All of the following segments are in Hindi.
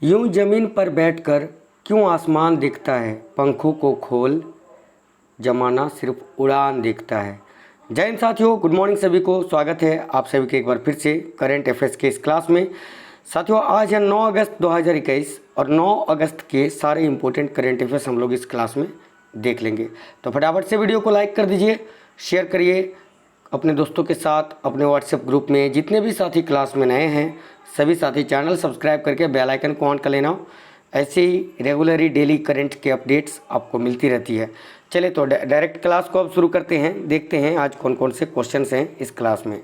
यूं जमीन पर बैठकर क्यों आसमान दिखता है, पंखों को खोल जमाना सिर्फ उड़ान दिखता है। जय हिंद साथियों, गुड मॉर्निंग सभी को। स्वागत है आप सभी के एक बार फिर से करंट अफेयर्स के इस क्लास में। साथियों, आज है 9 अगस्त 2021 और 9 अगस्त के सारे इंपॉर्टेंट करंट अफेयर्स हम लोग इस क्लास में देख लेंगे। तो फटाफट से वीडियो को लाइक कर दीजिए, शेयर करिए अपने दोस्तों के साथ, अपने व्हाट्सएप ग्रुप में। जितने भी साथी क्लास में नए हैं सभी साथी चैनल सब्सक्राइब करके बेल आइकन को ऑन कर लेना। ऐसे ही रेगुलरली डेली करंट के अपडेट्स आपको मिलती रहती है। चलिए तो डायरेक्ट क्लास को अब शुरू करते हैं। देखते हैं आज कौन कौन से क्वेश्चंस हैं इस क्लास में।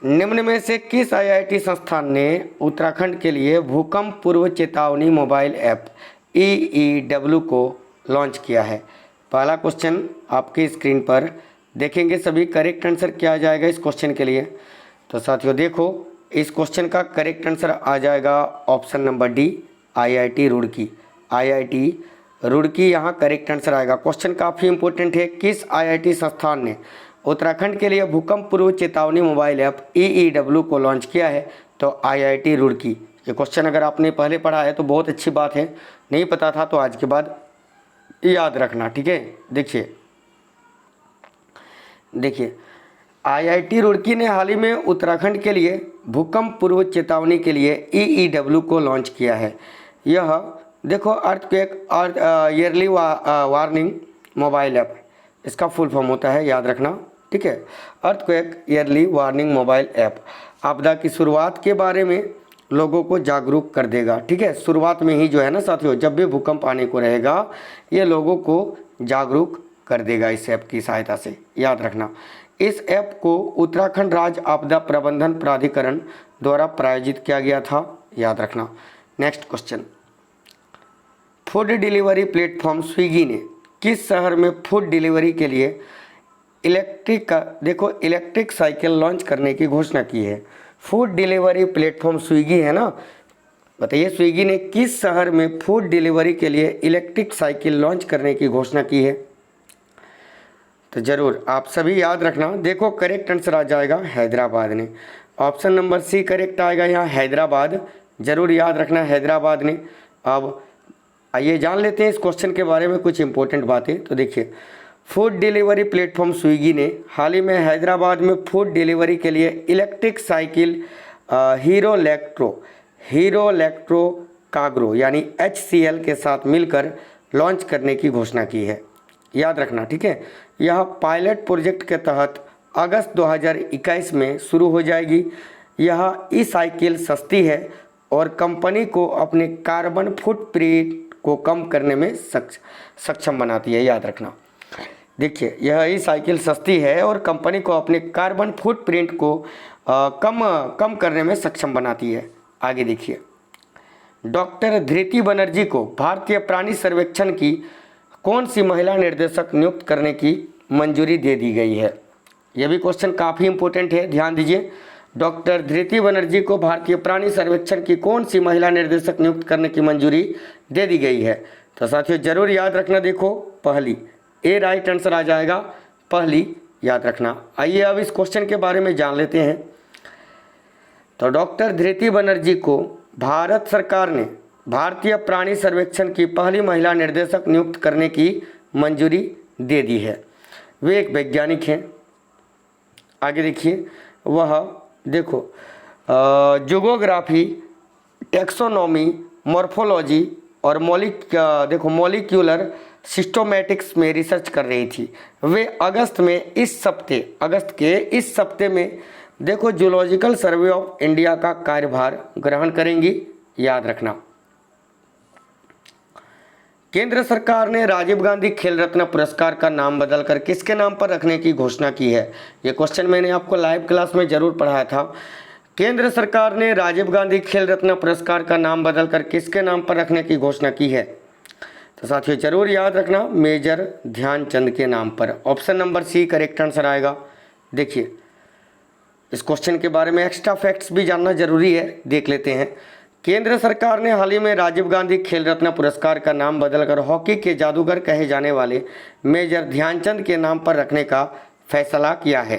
निम्न में से किस आईआईटी संस्थान ने उत्तराखंड के लिए भूकंप पूर्व चेतावनी मोबाइल ऐप EEW को लॉन्च किया है? पहला क्वेश्चन आपकी स्क्रीन पर देखेंगे सभी। करेक्ट आंसर क्या आ जाएगा इस क्वेश्चन के लिए? तो साथियों देखो, इस क्वेश्चन का करेक्ट आंसर आ जाएगा option number D, IIT Roorkee. IIT Roorkee यहाँ करेक्ट आंसर आएगा। क्वेश्चन काफ़ी इंपॉर्टेंट है। किस IIT संस्थान ने उत्तराखंड के लिए भूकंप पूर्व चेतावनी मोबाइल ऐप EEW को लॉन्च किया है? तो IIT रुड़की। ये क्वेश्चन अगर आपने पहले पढ़ा है तो बहुत अच्छी बात है, नहीं पता था तो आज के बाद याद रखना, ठीक है। देखिए IIT रुड़की ने हाल ही में उत्तराखंड के लिए भूकंप पूर्व चेतावनी के लिए EEW को लॉन्च किया है। यह देखो earthquake yearly warning mobile app, इसका फुल फॉर्म होता है, याद रखना, ठीक है। Earthquake yearly warning mobile app आपदा की शुरुआत के बारे में लोगों को जागरूक कर देगा, ठीक है। शुरुआत में ही जो है ना साथियों, जब भी भूकंप आने को रहेगा ये लोगों को जागरूक कर देगा इस ऐप की सहायता से, याद रखना। इस ऐप को उत्तराखंड राज्य आपदा प्रबंधन प्राधिकरण द्वारा प्रायोजित किया गया था, याद रखना। Next question, food delivery platform Swiggy ने किस शहर में फूड डिलीवरी के लिए इलेक्ट्रिक साइकिल लॉन्च करने की घोषणा की है? फूड डिलीवरी प्लेटफॉर्म स्विगी है ना, बताइए स्विगी ने किस शहर में फूड डिलीवरी के लिए इलेक्ट्रिक साइकिल लॉन्च करने की घोषणा की है? तो ज़रूर आप सभी याद रखना। देखो करेक्ट आंसर आ जाएगा हैदराबाद ने। ऑप्शन नंबर सी करेक्ट आएगा यहाँ, हैदराबाद। ज़रूर याद रखना हैदराबाद ने। अब आइए जान लेते हैं इस क्वेश्चन के बारे में कुछ इंपॉर्टेंट बातें। तो देखिए, फूड डिलीवरी प्लेटफॉर्म स्विगी ने हाल ही में हैदराबाद में फूड डिलीवरी के लिए इलेक्ट्रिक साइकिल हीरो इलेक्ट्रो काग्रो यानी HCL के साथ मिलकर लॉन्च करने की घोषणा की है, याद रखना, ठीक है। यह पायलट प्रोजेक्ट के तहत अगस्त 2021 में शुरू हो जाएगी। यह ई-साइकिल सस्ती है और कंपनी को अपने कार्बन फुटप्रिंट को कम करने में सक्षम बनाती है, याद रखना। देखिए, यह ई-साइकिल सस्ती है और कंपनी को अपने कार्बन फुटप्रिंट को कम करने में सक्षम बनाती है। आगे देखिए, डॉक्टर धृति बनर्जी को भारतीय प्राणी सर्वेक्षण की कौन सी महिला निर्देशक नियुक्त करने की मंजूरी दे दी गई है? यह भी क्वेश्चन काफ़ी इंपॉर्टेंट है, ध्यान दीजिए। डॉक्टर धृति बनर्जी को भारतीय प्राणी सर्वेक्षण की कौन सी महिला निर्देशक नियुक्त करने की मंजूरी दे दी गई है? तो साथियों जरूर याद रखना, देखो पहली, ए राइट आंसर आ जाएगा, पहली, याद रखना। आइए अब इस क्वेश्चन के बारे में जान लेते हैं। तो डॉक्टर धृति बनर्जी को भारत सरकार ने भारतीय प्राणी सर्वेक्षण की पहली महिला निर्देशक नियुक्त करने की मंजूरी दे दी है। वे एक वैज्ञानिक हैं। आगे देखिए, वह देखो जियोग्राफी, टेक्सोनॉमी, मॉर्फोलॉजी और मॉलिक्यूलर सिस्टोमेटिक्स में रिसर्च कर रही थी। वे अगस्त के इस सप्ते में देखो जूलॉजिकल सर्वे ऑफ इंडिया का कार्यभार ग्रहण करेंगी, याद रखना। केंद्र सरकार ने राजीव गांधी खेल रत्न पुरस्कार का नाम बदलकर किसके नाम पर रखने की घोषणा की है? ये क्वेश्चन मैंने आपको लाइव क्लास में जरूर पढ़ाया था। केंद्र सरकार ने राजीव गांधी खेल रत्न पुरस्कार का नाम बदलकर किसके नाम पर रखने की घोषणा की है? तो साथियों जरूर याद रखना, मेजर ध्यानचंद के नाम पर। Option number C correct answer आएगा। देखिए, इस क्वेश्चन के बारे में एक्स्ट्रा फैक्ट्स भी जानना जरूरी है, देख लेते हैं। केंद्र सरकार ने हाल ही में राजीव गांधी खेल रत्न पुरस्कार का नाम बदलकर हॉकी के जादूगर कहे जाने वाले मेजर ध्यानचंद के नाम पर रखने का फैसला किया है।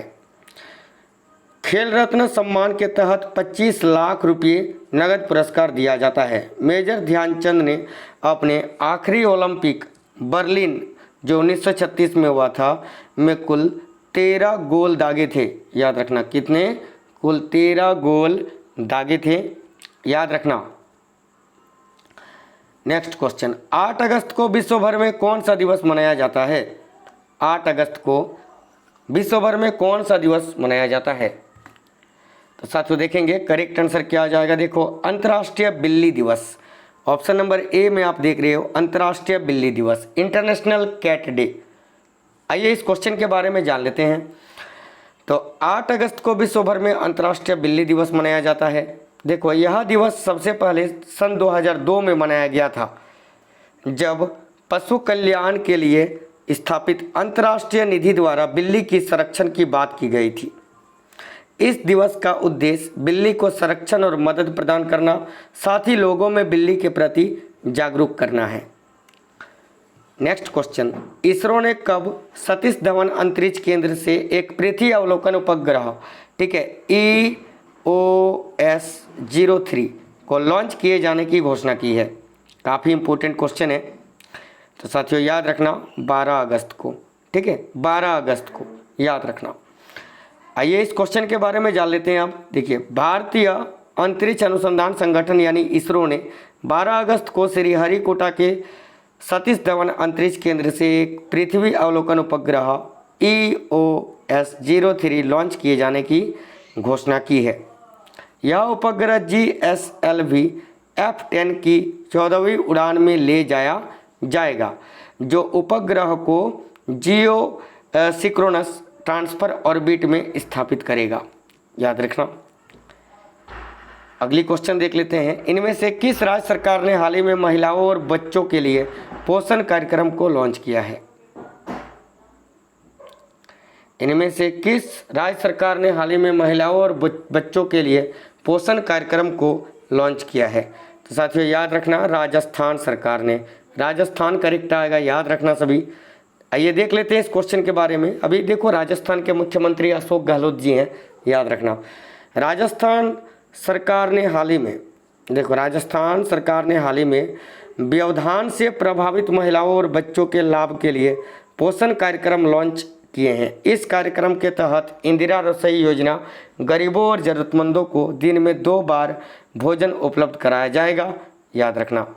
खेल रत्न सम्मान के तहत 25 लाख रुपये नगद पुरस्कार दिया जाता है। मेजर ध्यानचंद ने अपने आखिरी ओलंपिक बर्लिन जो 1936 में हुआ था में कुल 13 गोल दागे थे। याद रखना कितने, कुल 13 गोल दागे थे, याद रखना। नेक्स्ट क्वेश्चन, 8 अगस्त को विश्व भर में कौन सा दिवस मनाया जाता है? 8 अगस्त को विश्व भर में कौन सा दिवस मनाया जाता है? तो साथियों देखेंगे करेक्ट आंसर क्या आ जाएगा। देखो, अंतर्राष्ट्रीय बिल्ली दिवस। ऑप्शन नंबर ए में आप देख रहे हो अंतर्राष्ट्रीय बिल्ली दिवस, इंटरनेशनल कैट डे। आइए इस क्वेश्चन के बारे में जान लेते हैं। तो 8 अगस्त को विश्व भर में अंतर्राष्ट्रीय बिल्ली दिवस मनाया जाता है। देखो, यह दिवस सबसे पहले सन 2002 में मनाया गया था, जब पशु कल्याण के लिए स्थापित अंतर्राष्ट्रीय निधि द्वारा बिल्ली की संरक्षण की बात की गई थी। इस दिवस का उद्देश्य बिल्ली को संरक्षण और मदद प्रदान करना, साथ ही लोगों में बिल्ली के प्रति जागरूक करना है। नेक्स्ट क्वेश्चन, इसरो ने कब सतीश धवन अंतरिक्ष केंद्र से एक पृथ्वी अवलोकन उपग्रह, ठीक है, EOS-03 को लॉन्च किए जाने की घोषणा की है? काफ़ी इंपॉर्टेंट क्वेश्चन है। तो साथियों याद रखना 12 अगस्त को, ठीक है, 12 अगस्त को याद रखना। आइए इस क्वेश्चन के बारे में जान लेते हैं आप। देखिए, भारतीय अंतरिक्ष अनुसंधान संगठन यानी इसरो ने 12 अगस्त को श्रीहरिकोटा के सतीश धवन अंतरिक्ष केंद्र से एक पृथ्वी अवलोकन उपग्रह EOS-03 लॉन्च किए जाने की घोषणा की है। यह उपग्रह GSLV F10 की 14वीं उड़ान में ले जाया जाएगा, जो उपग्रह को जियो सिंक्रोनस ट्रांसफर ऑर्बिट में स्थापित करेगा। याद रखना। अगली क्वेश्चन देख लेते हैं। इनमें से किस राज्य सरकार ने हाल ही में महिलाओं और बच्चों के लिए पोषण कार्यक्रम को लॉन्च किया है? इनमें से किस राज्य सरकार ने हाल ही में महिलाओं और बच्चों के लिए पोषण कार्यक्रम को लॉन्च किया है? तो साथियों याद रखना राजस्थान सरकार ने। राजस्थान करेक्ट आएगा, याद रखना सभी। आइए देख लेते हैं इस क्वेश्चन के बारे में। अभी देखो, राजस्थान के मुख्यमंत्री अशोक गहलोत जी हैं, याद रखना। राजस्थान सरकार ने हाल ही में, देखो राजस्थान सरकार ने हाल ही में व्यवधान से प्रभावित महिलाओं और बच्चों के लाभ के लिए पोषण कार्यक्रम लॉन्च किए हैं। इस कार्यक्रम के तहत इंदिरा रसोई योजना गरीबों और ज़रूरतमंदों को दिन में 2 बार भोजन उपलब्ध कराया जाएगा। याद रखना।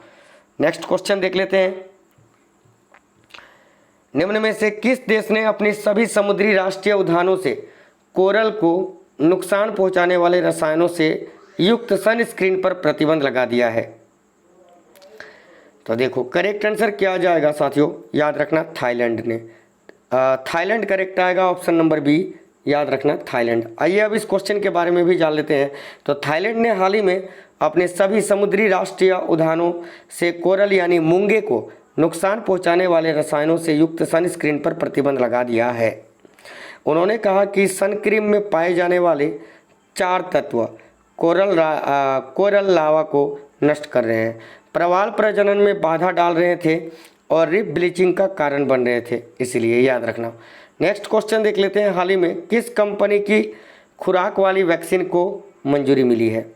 नेक्स्ट क्वेश्चन देख लेते हैं। निम्न में से किस देश ने अपनी सभी समुद्री राष्ट्रीय उद्यानों से कोरल को नुकसान पहुंचाने वाले रसायनों से युक्त सनस्क्रीन पर प्रतिबंध लगा दिया है? तो देखो करेक्ट आंसर क्या आ जाएगा साथियों, याद रखना थाईलैंड ने। थाईलैंड करेक्ट आएगा, ऑप्शन नंबर बी, याद रखना थाईलैंड। आइए अब इस क्वेश्चन के बारे में भी जान लेते हैं। तो थाईलैंड ने हाल ही में अपने सभी समुद्री राष्ट्रीय उद्यानों से कोरल यानी मूंगे को नुकसान पहुंचाने वाले रसायनों से युक्त सनस्क्रीन पर प्रतिबंध लगा दिया है। उन्होंने कहा कि सनक्रीम में पाए जाने वाले 4 तत्व कोरल लावा को नष्ट कर रहे हैं, प्रवाल प्रजनन में बाधा डाल रहे थे और रिप ब्लीचिंग का कारण बन रहे थे, इसलिए याद रखना। नेक्स्ट क्वेश्चन देख लेते हैं। हाल ही में किस कंपनी की खुराक वाली वैक्सीन को मंजूरी मिली है?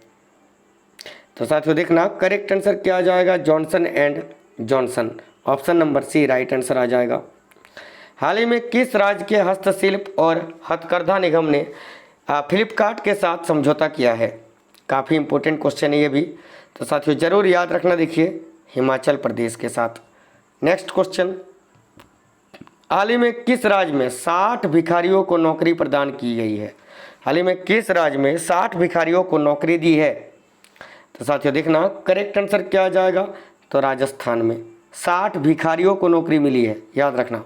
तो साथियों देखना करेक्ट आंसर क्या आ जाएगा, Johnson and Johnson. Option number c right answer आ जाएगा। हाल ही में किस राज्य के हस्तशिल्प और हथकरघा निगम ने फ्लिपकार्ट के साथ समझौता किया है? काफ़ी इंपॉर्टेंट क्वेश्चन है ये भी, तो साथियों जरूर याद रखना। देखिए हिमाचल प्रदेश के साथ। नेक्स्ट क्वेश्चन, हाल ही में किस राज्य में 60 भिखारियों को नौकरी प्रदान की गई है? हाल ही में किस राज्य में 60 भिखारियों को नौकरी दी है? तो साथियों देखना करेक्ट आंसर क्या आ जाएगा, तो राजस्थान में 60 भिखारियों को नौकरी मिली है, याद रखना।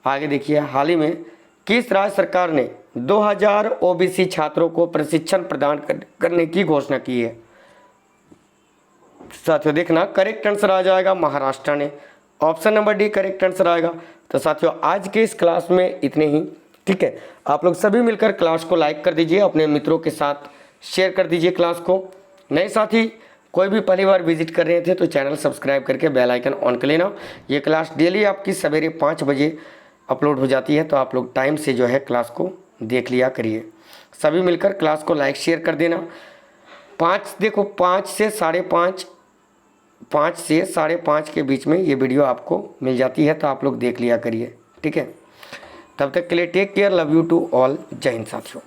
आगे देखिए, हाल ही में किस राज्य सरकार ने 2000 ओबीसी छात्रों को प्रशिक्षण प्रदान करने की घोषणा की है? साथियों देखना करेक्ट आंसर आ जाएगा महाराष्ट्र ने। Option number D correct answer आएगा। तो साथियों आज के इस क्लास में इतने ही, ठीक है। आप लोग सभी मिलकर क्लास को लाइक कर दीजिए, अपने मित्रों के साथ शेयर कर दीजिए क्लास को। नए साथी कोई भी पहली बार विजिट कर रहे थे तो चैनल सब्सक्राइब करके बेल आइकन ऑन कर लेना। ये क्लास डेली आपकी सवेरे 5 बजे अपलोड हो जाती है, तो आप लोग टाइम से जो है क्लास को देख लिया करिए। सभी मिलकर क्लास को लाइक शेयर कर देना। 5 से 5:30, 5 से 5:30 के बीच में ये वीडियो आपको मिल जाती है, तो आप लोग देख लिया करिए, ठीक है। तब तक के लिए take care, love you to all, जय हिंद साथियों।